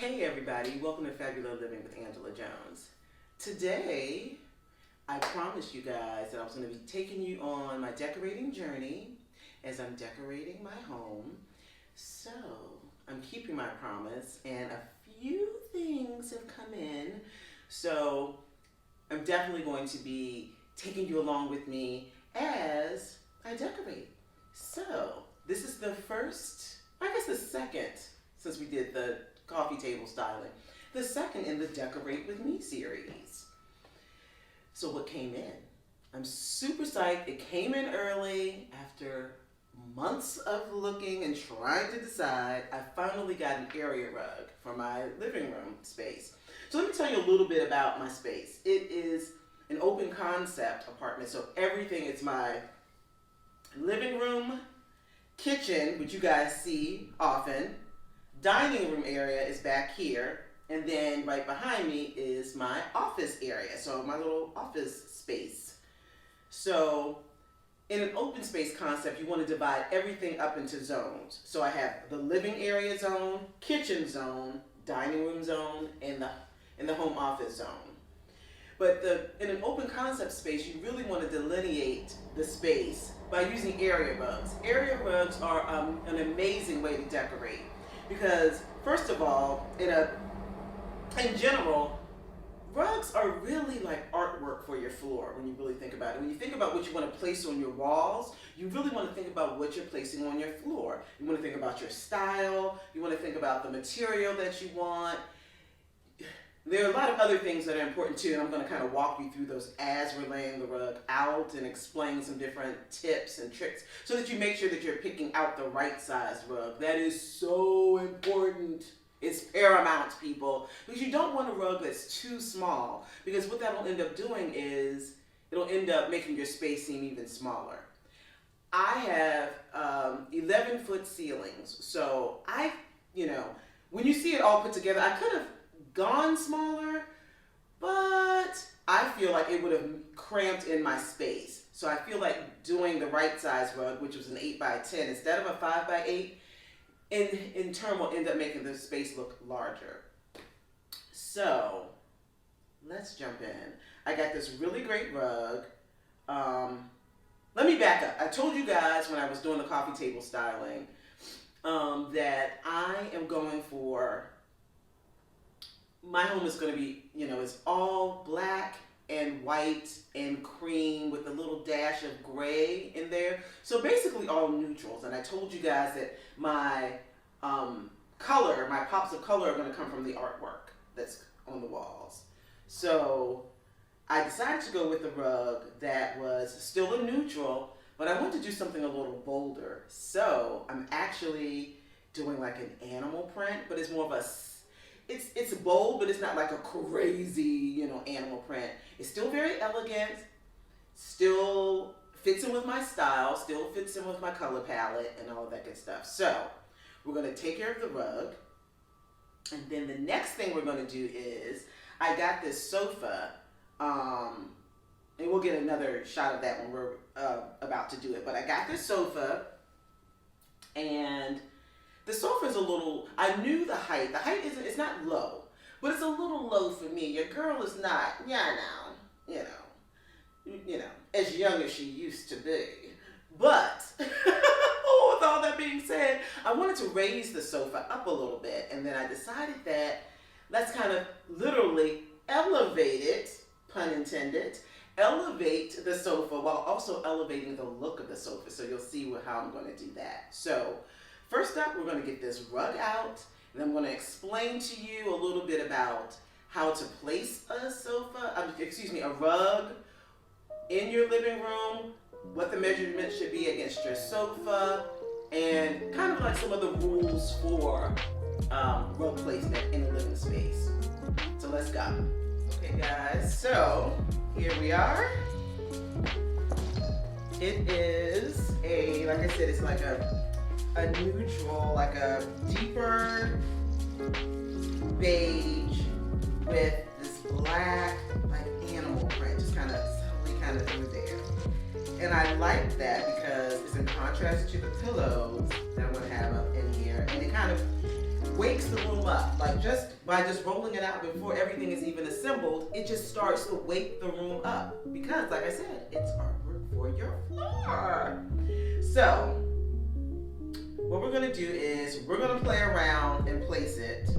Hey everybody, welcome to Fabulous Living with Angela Jones. Today, I promised you guys that I was going to be taking you on my decorating journey as I'm decorating my home. So, I'm keeping my promise and a few things have come in. So, I'm definitely going to be taking you along with me as I decorate. So, this is the first, I guess the second, since we did the coffee table styling, the second in the Decorate With Me series. So what came in? I'm super psyched. It came in early after months of looking and trying to decide. I finally got an area rug for my living room space. So let me tell you a little bit about my space. It is an open concept apartment, so everything is my living room, kitchen, which you guys see often, dining room area is back here, and then right behind me is my office area, so my little office space. So in an open space concept, you want to divide everything up into zones. So I have the living area zone, kitchen zone, dining room zone, and the home office zone. But in an open concept space, you really want to delineate the space by using area rugs. Area rugs are an amazing way to decorate. Because first of all, in general, rugs are really like artwork for your floor when you really think about it. When you think about what you want to place on your walls, you really want to think about what you're placing on your floor. You want to think about your style. You want to think about the material that you want. There are a lot of other things that are important too, and I'm going to kind of walk you through those as we're laying the rug out and explain some different tips and tricks so that you make sure that you're picking out the right size rug. That is so important. It's paramount, people, because you don't want a rug that's too small, because what that'll end up doing is it'll end up making your space seem even smaller. I have 11-foot ceilings, so when you see it all put together, I could have gone smaller, but I feel like it would have cramped in my space. So I feel like doing the right size rug, which was an 8x10 instead of a 5x8, in turn will end up making the space look larger. So let's jump in. I got this really great rug. Let me back up. I told you guys when I was doing the coffee table styling that I am going for, my home is going to be, it's all black and white and cream with a little dash of gray in there. So basically all neutrals. And I told you guys that my my pops of color are going to come from the artwork that's on the walls. So I decided to go with a rug that was still a neutral, but I wanted to do something a little bolder. So I'm actually doing like an animal print, but it's more of a it's bold, but it's not like a crazy, animal print. It's still very elegant, still fits in with my style, still fits in with my color palette and all of that good stuff. So we're going to take care of the rug. And then the next thing we're going to do is, I got this sofa, and we'll get another shot of that when we're about to do it. But I got this sofa, and the sofa is a little, I knew the height. The height it's not low, but it's a little low for me. Your girl is not, as young as she used to be. But, with all that being said, I wanted to raise the sofa up a little bit. And then I decided that let's kind of literally elevate it, pun intended, elevate the sofa while also elevating the look of the sofa. So you'll see how I'm going to do that. So first up, we're going to get this rug out, and I'm going to explain to you a little bit about how to place a rug in your living room, what the measurement should be against your sofa, and kind of like some of the rules for rug placement in a living space. So let's go. Okay guys, so here we are. It is like I said, it's like a neutral, like a deeper beige with this black like animal print, just kind of subtly through there. And I like that because it's in contrast to the pillows that I'm going to have up in here, and it kind of wakes the room up. Like just by rolling it out before everything is even assembled, it just starts to wake the room up. Because like I said, it's artwork for your floor. So what we're gonna do is we're gonna play around and place it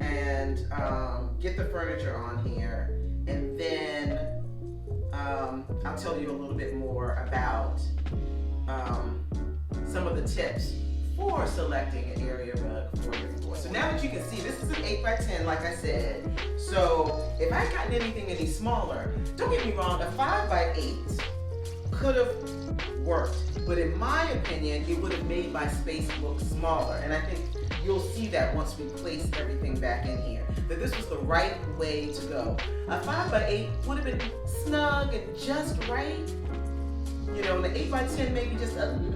and get the furniture on here, and then I'll tell you a little bit more about some of the tips for selecting an area rug for your floor. So now that you can see, this is an 8 by 10, like I said. So if I gotten anything any smaller, don't get me wrong, a 5 by 8 could have worked, but in my opinion, it would have made my space look smaller. And I think you'll see that once we place everything back in here, that this was the right way to go. A 5 by 8 would have been snug and just right. You know, and the 8 by 10 maybe just a little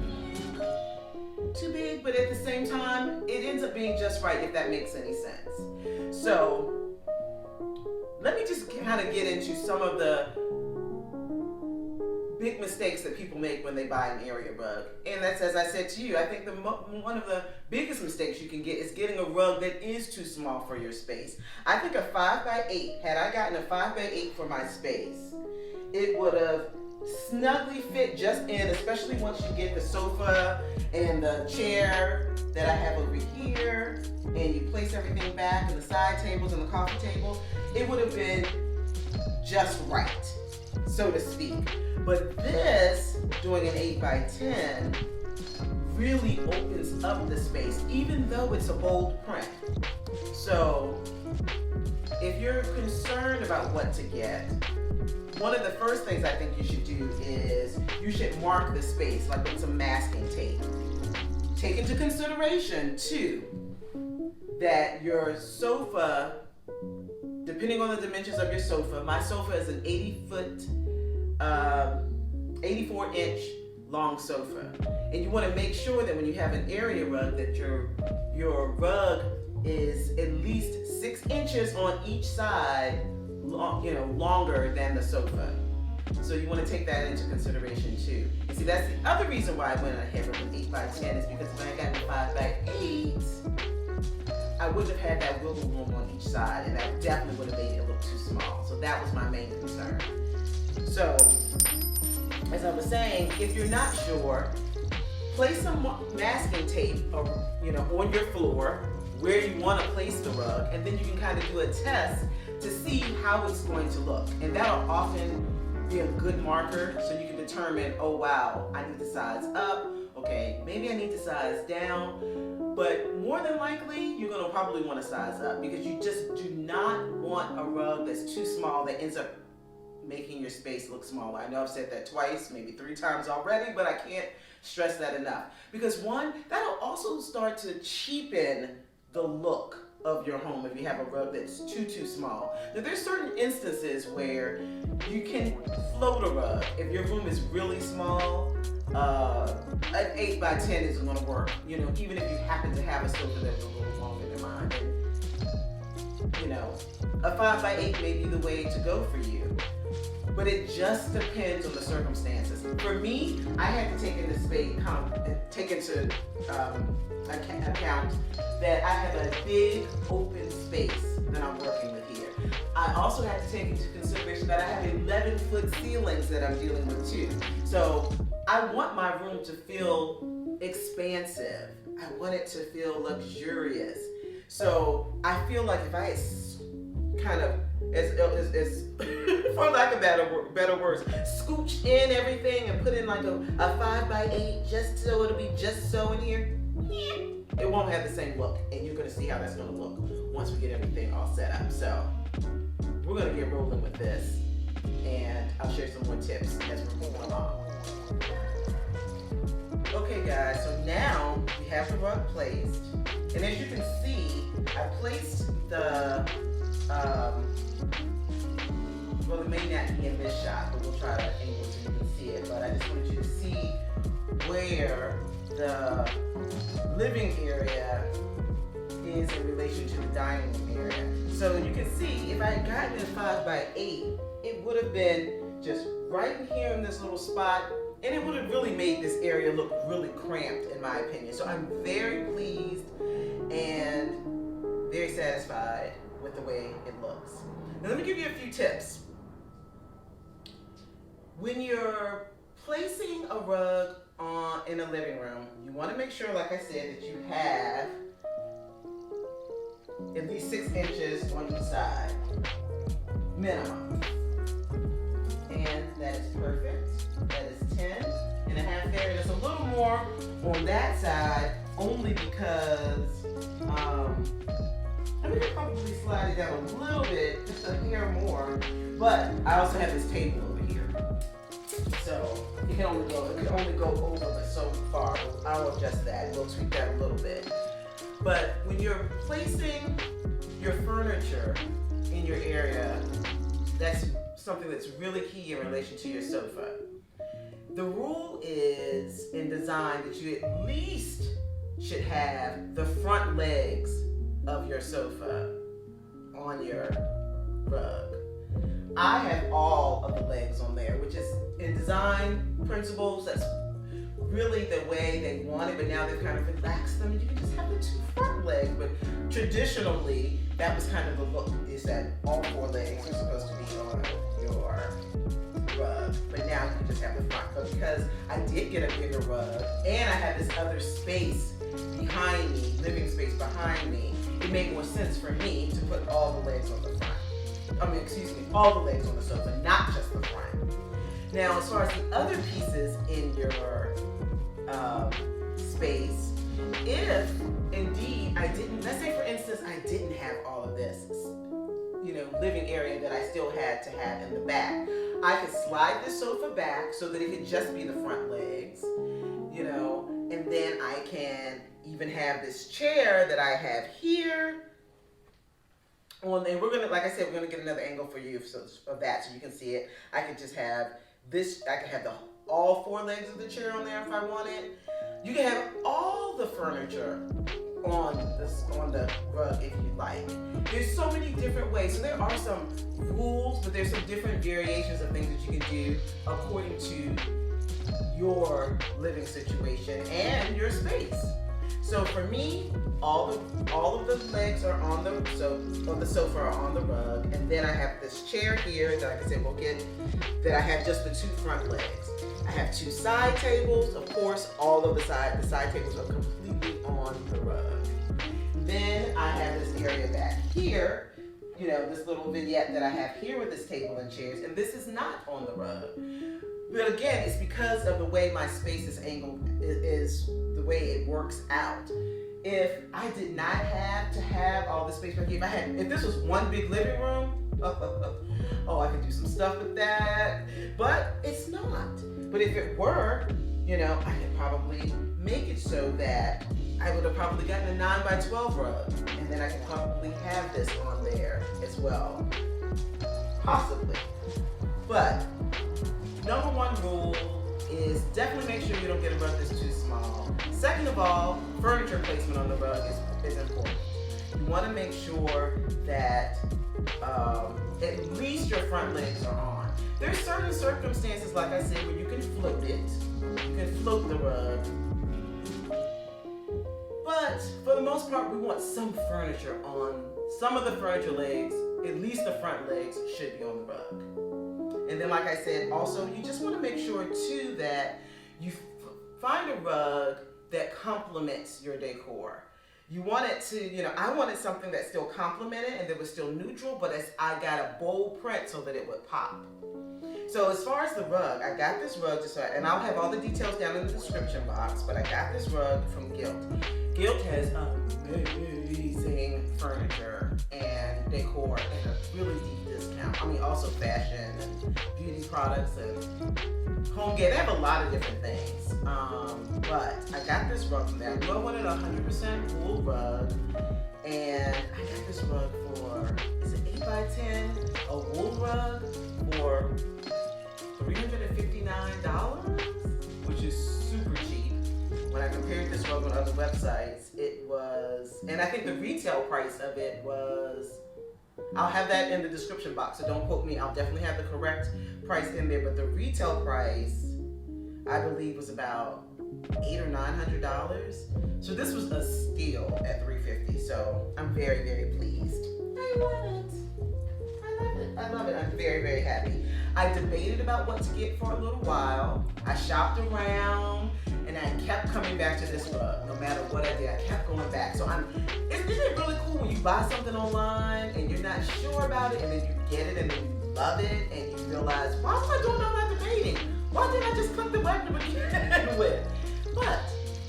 too big, but at the same time, it ends up being just right, if that makes any sense. So let me just kind of get into some of the big mistakes that people make when they buy an area rug. And that's, as I said to you, I think one of the biggest mistakes you can get is getting a rug that is too small for your space. I think a 5 by 8, had I gotten a 5 by 8 for my space, it would have snugly fit just in, especially once you get the sofa and the chair that I have over here, and you place everything back, and the side tables and the coffee table, it would have been just right, so to speak. But this, doing an 8 by 10, really opens up the space, even though it's a bold print. So if you're concerned about what to get, one of the first things I think you should do is you should mark the space, like with some masking tape. Take into consideration too that your sofa, depending on the dimensions of your sofa, my sofa is an 84-inch long sofa. And you want to make sure that when you have an area rug that your rug is at least 6 inches on each side, longer than the sofa. So you want to take that into consideration too. And see, that's the other reason why I went ahead with an 8 by 10 is because when I got the 5 by 8, I wouldn't have had that wiggle room on each side, and that definitely would have made it look too small. So that was my main concern. So, as I was saying, if you're not sure, place some masking tape, on your floor where you want to place the rug, and then you can kind of do a test to see how it's going to look. And that'll often be a good marker, so you can determine, oh wow, I need to size up, okay, maybe I need to size down, but more than likely, you're gonna probably want to size up, because you just do not want a rug that's too small that ends up making your space look smaller. I know I've said that twice, maybe 3 times already, but I can't stress that enough. Because one, that'll also start to cheapen the look of your home if you have a rug that's too small. Now there's certain instances where you can float a rug. If your room is really small, an 8 by 10 isn't gonna work. Even if you happen to have a sofa that's a little longer than mine. A 5 by 8 may be the way to go for you. But it just depends on the circumstances. For me, I had to take into account that I have a big open space that I'm working with here. I also had to take into consideration that I have 11-foot ceilings that I'm dealing with too. So I want my room to feel expansive. I want it to feel luxurious. So I feel like if I had kind of, as for lack of better words, scooch in everything and put in like a 5 by 8 just so it'll be just so in here, it won't have the same look. And you're going to see how that's going to look once we get everything all set up. So we're going to get rolling with this, and I'll share some more tips as we're moving along. Okay guys, so now we have the rug placed, and as you can see, I placed the well, it may not be in this shot, but we'll try to angle so you can see it. But I just wanted you to see where the living area is in relation to the dining room area. So you can see, if I had gotten a 5 by 8, it would have been just right in here in this little spot, and it would have really made this area look really cramped, in my opinion. So I'm very pleased and very satisfied with the way it looks. Now let me give you a few tips. When you're placing a rug in a living room, you want to make sure, like I said, that you have at least 6 inches on each side, minimum. And that is perfect. That is 10.5 there. And there's a little more on that side, only because I mean, I could probably slide it down a little bit, just a hair more. But I also have this table over here, so it can only go over but so far. I'll adjust that. We'll tweak that a little bit. But when you're placing your furniture in your area, that's something that's really key in relation to your sofa. The rule is in design that you at least should have the front legs of your sofa on your rug. I have all of the legs on there, which is in design principles, that's really the way they want it, but now they've kind of relaxed them and you can just have the 2 front legs. But traditionally, that was kind of the look, is that all 4 legs are supposed to be on your rug, but now you can just have the front. But because I did get a bigger rug and I had this other space behind me, living space behind me, it made more sense for me to put all the legs on the front. All the legs on the sofa, not just the front. Now, as far as the other pieces in your space, if indeed I didn't, let's say for instance, I didn't have all of this, living area that I still had to have in the back, I could slide the sofa back so that it could just be the front legs, and then I can even have this chair that I have here. And we're gonna, like I said, we're gonna get another angle for you of that so you can see it. I could just have this. I could have all 4 legs of the chair on there if I wanted. You can have all the furniture on the rug if you like. There's so many different ways. So there are some rules, but there's some different variations of things that you can do according to your living situation and your space. So for me, all of the legs are on the sofa are on the rug, and then I have this chair here that, like I said, that I have just the 2 front legs. I have 2 side tables. Of course, all of the side tables are completely on the rug. Then I have this area back here, this little vignette that I have here with this table and chairs, and this is not on the rug. But again, it's because of the way my space is angled, is the way it works out. If I did not have to have all the space back here, if this was one big living room, I could do some stuff with that, but it's not. But if it were, I could probably make it so that I would have probably gotten a 9x12 rug, and then I could probably have this on there as well, possibly. But number 1 rule is definitely make sure you don't get a rug that's too small. Second of all, furniture placement on the rug is important. You want to make sure that at least your front legs are on. There's certain circumstances, like I said, where you can float it. You can float the rug. But for the most part, we want some furniture on. Some of the furniture legs, at least the front legs, should be on the rug. And then, like I said, also, you just want to make sure, too, that you find a rug that complements your decor. You want it to, I wanted something that still complemented and that was still neutral, but I got a bold print so that it would pop. So as far as the rug, I got this rug, and I'll have all the details down in the description box, but I got this rug from Gilt. Gilt has amazing furniture and decor at a really deep discount. Also fashion and beauty products and home care. They have a lot of different things. But I got this rug from them. I wanted a 100% wool rug, and I got this rug for, is it 8x10? A wool rug for $359, which is super cheap. When I compared this rug on other websites, it was, and I think the retail price of it was, I'll have that in the description box, so don't quote me. I'll definitely have the correct price in there, but the retail price, I believe, was about $800 or $900. So this was a steal at $350. So I'm very, very pleased. I love it. I love it. I love it. I'm very, very happy. I debated about what to get for a little while. I shopped around and I kept coming back to this rug. No matter what I did, I kept going back. So isn't it really cool when you buy something online and you're not sure about it and then you get it and then you love it and you realize, why was I doing all that debating? Why didn't I just click the button to begin with? But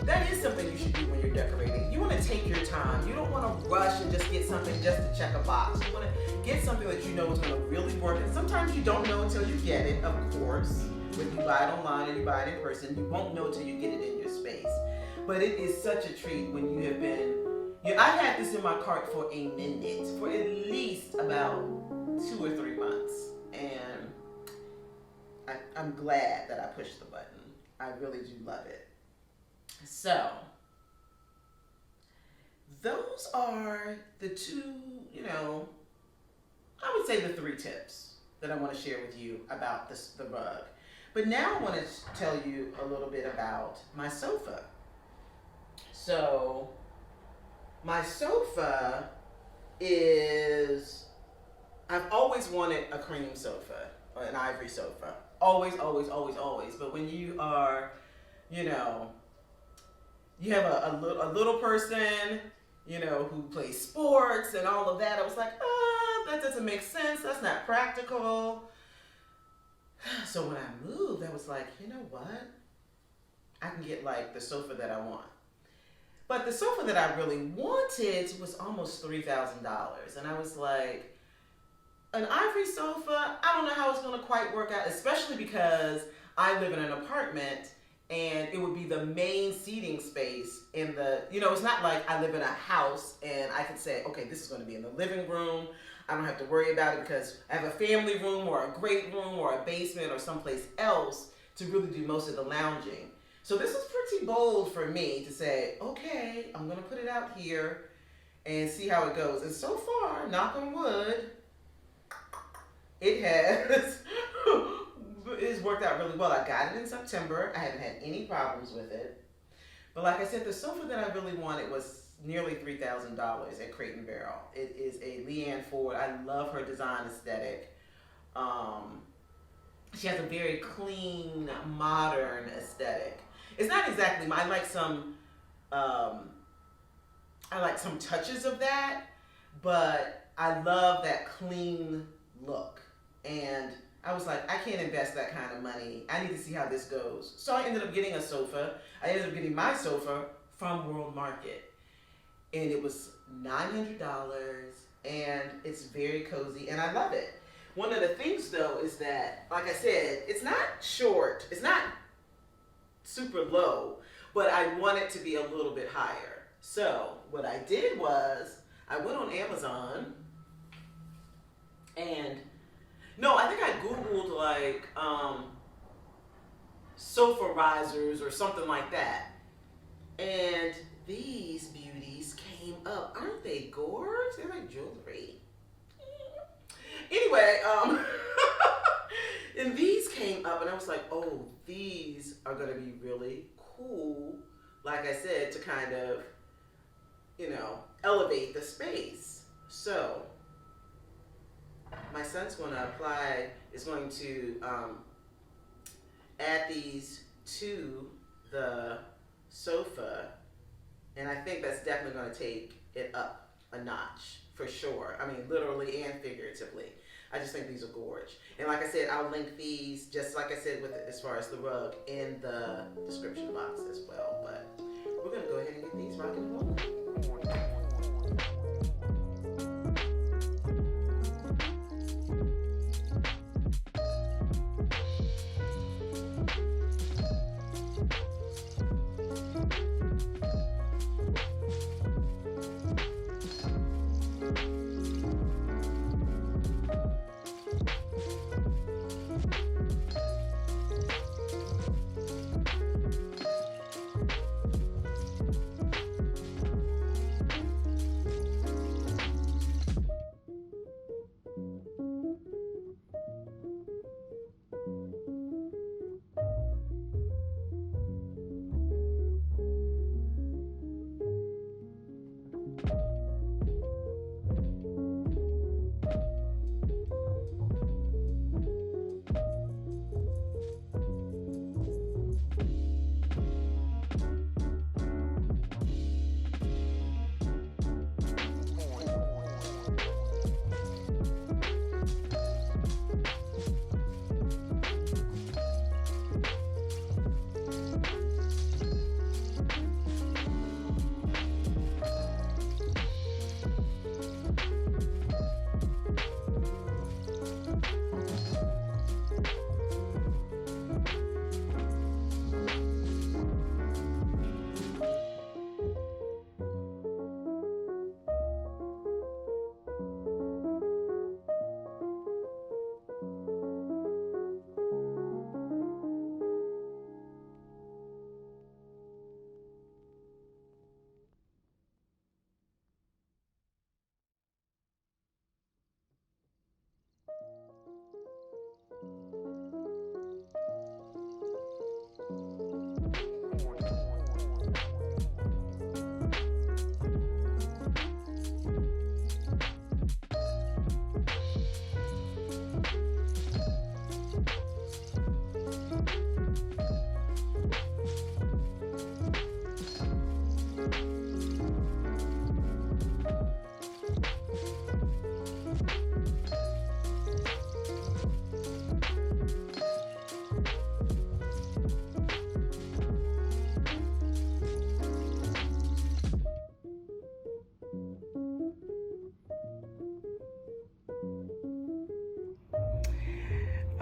that is something you should do when you're decorating. You want to take your time. You don't want to rush and just get something just to check a box. You want to get something that you know is going to really work. And sometimes you don't know until you get it, of course. When you buy it online or you buy it in person, you won't know until you get it in your space. But it is such a treat when you have been, I've had this in my cart for a minute, for at least about 2 or 3 months. And I'm glad that I pushed the button. I really do love it. So, those are the two, I would say the 3 tips that I want to share with you about the rug. But now I want to tell you a little bit about my sofa. So, my sofa is, I've always wanted a cream sofa, or an ivory sofa. Always, always, always, always. But when you are, you have a little person, who plays sports and all of that, I was like, that doesn't make sense. That's not practical. So when I moved, I was like, you know what? I can get like the sofa that I want. But the sofa that I really wanted was almost $3,000. And I was like, an ivory sofa, I don't know how it's going to quite work out, especially because I live in an apartment and it would be the main seating space in the, it's not like I live in a house and I can say, okay, this is going to be in the living room. I don't have to worry about it because I have a family room or a great room or a basement or someplace else to really do most of the lounging. So this is pretty bold for me to say, okay, I'm going to put it out here and see how it goes. And so far, knock on wood, it's worked out really well. I got it in September. I haven't had any problems with it. But like I said, the sofa that I really wanted was nearly $3,000 at Crate and Barrel. It is a Leanne Ford. I love her design aesthetic. She has a very clean, modern aesthetic. It's not exactly, I like some touches of that, but I love that clean look. And I was like, I can't invest that kind of money. I need to see how this goes. So I ended up getting a sofa. I ended up getting my sofa from World Market. And it was $900 and it's very cozy and I love it. One of the things though is that, like I said, it's not short, it's not super low, but I want it to be a little bit higher. So what I did was I went on Amazon and I think I Googled like sofa risers or something like that. And these beauties came up. Aren't they gorgeous? They're like jewelry. Anyway, and these came up and I was like, oh, these are going to be really cool. Like I said, to kind of, elevate the space. So my son's going to is going to add these to the sofa. And I think that's definitely going to take it up a notch, for sure. I mean, literally and figuratively. I just think these are gorge. And like I said, I'll link these, just like I said with as far as the rug, in the description box as well. But we're going to go ahead and get these rocking and rolling.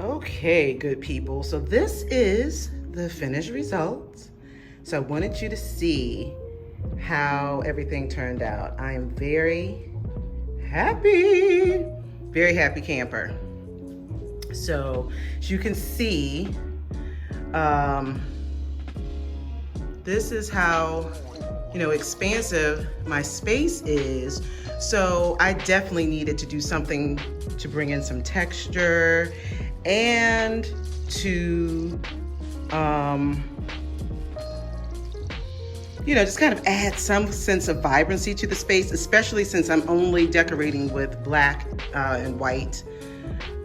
Okay, good people. So this is the finished result. So I wanted you to see how everything turned out. I am very happy camper. So as you can see, this is how, expansive my space is. So I definitely needed to do something to bring in some texture and to, just kind of add some sense of vibrancy to the space, especially since I'm only decorating with black and white,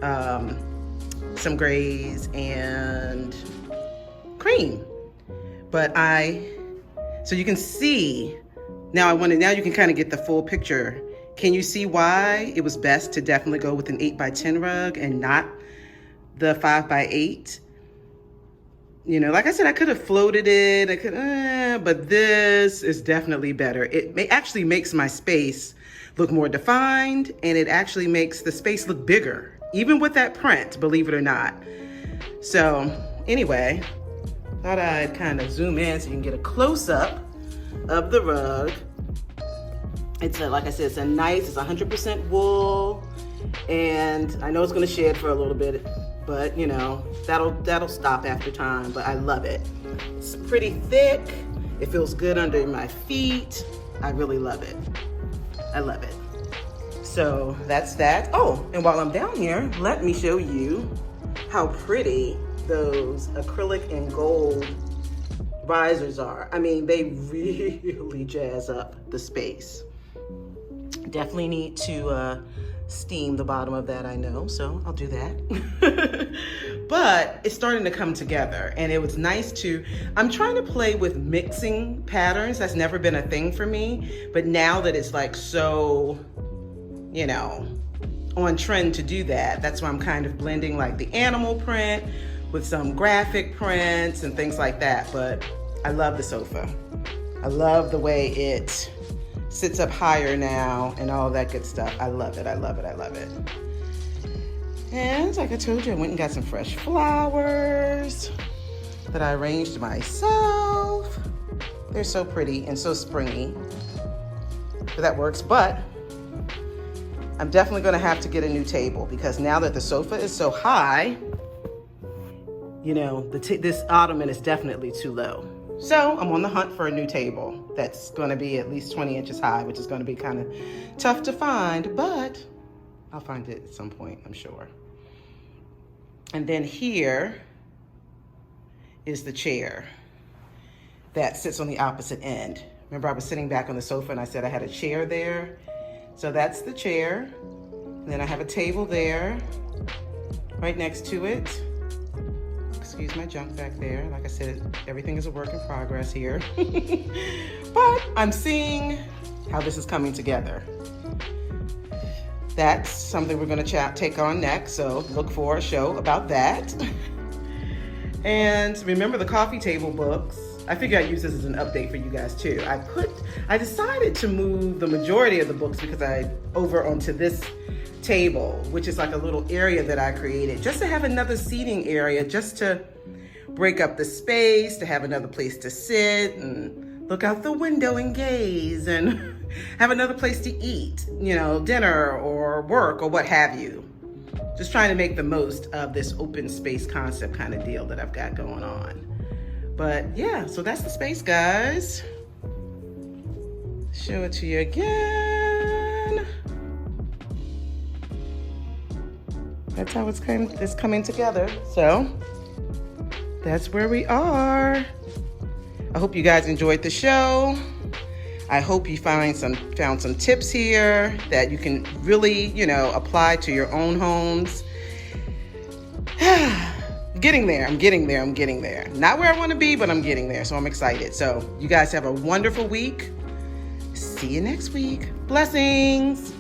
some grays and cream. So you can see, now you can kind of get the full picture. Can you see why it was best to definitely go with an 8x10 rug and not the 5x8? Like I said, I could have floated it, but this is definitely better. It actually makes my space look more defined, and it actually makes the space look bigger, even with that print, believe it or not. So anyway, thought I'd kind of zoom in so you can get a close-up of the rug. It's like I said, it's 100% wool, and I know it's gonna shed for a little bit, but that'll stop after time, but I love it. It's pretty thick. It feels good under my feet. I really love it. I love it. So that's that. Oh, and while I'm down here, let me show you how pretty those acrylic and gold risers are. I mean, they really jazz up the space. Definitely need to steam the bottom of that, I know, so I'll do that. But it's starting to come together, and it was nice I'm trying to play with mixing patterns. That's never been a thing for me, but now that it's like so, on trend to do that, that's why I'm kind of blending like the animal print with some graphic prints and things like that. But I love the sofa. I love the way it sits up higher now and all that good stuff. I love it, I love it, I love it. And like I told you, I went and got some fresh flowers that I arranged myself. They're so pretty and so springy, but that works. But I'm definitely gonna have to get a new table, because now that the sofa is so high, this ottoman is definitely too low. So I'm on the hunt for a new table that's going to be at least 20 inches high, which is going to be kind of tough to find, but I'll find it at some point, I'm sure. And then here is the chair that sits on the opposite end. Remember, I was sitting back on the sofa and I said I had a chair there. So that's the chair. And then I have a table there right next to it. Excuse my junk back there. Like I said, everything is a work in progress here. But I'm seeing how this is coming together. That's something we're going to take on next, so look for a show about that. And remember the coffee table books. I figure I'd use this as an update for you guys too. I decided to move the majority of the books over onto this table, which is like a little area that I created just to have another seating area, just to break up the space, to have another place to sit and look out the window and gaze and have another place to eat, dinner or work or what have you. Just trying to make the most of this open space concept kind of deal that I've got going on. But yeah, so that's the space, guys. Show it to you again. That's how it's coming together. So that's where we are. I hope you guys enjoyed the show. I hope you found some tips here that you can really, apply to your own homes. I'm getting there. Not where I want to be, but I'm getting there. So I'm excited. So you guys have a wonderful week. See you next week. Blessings.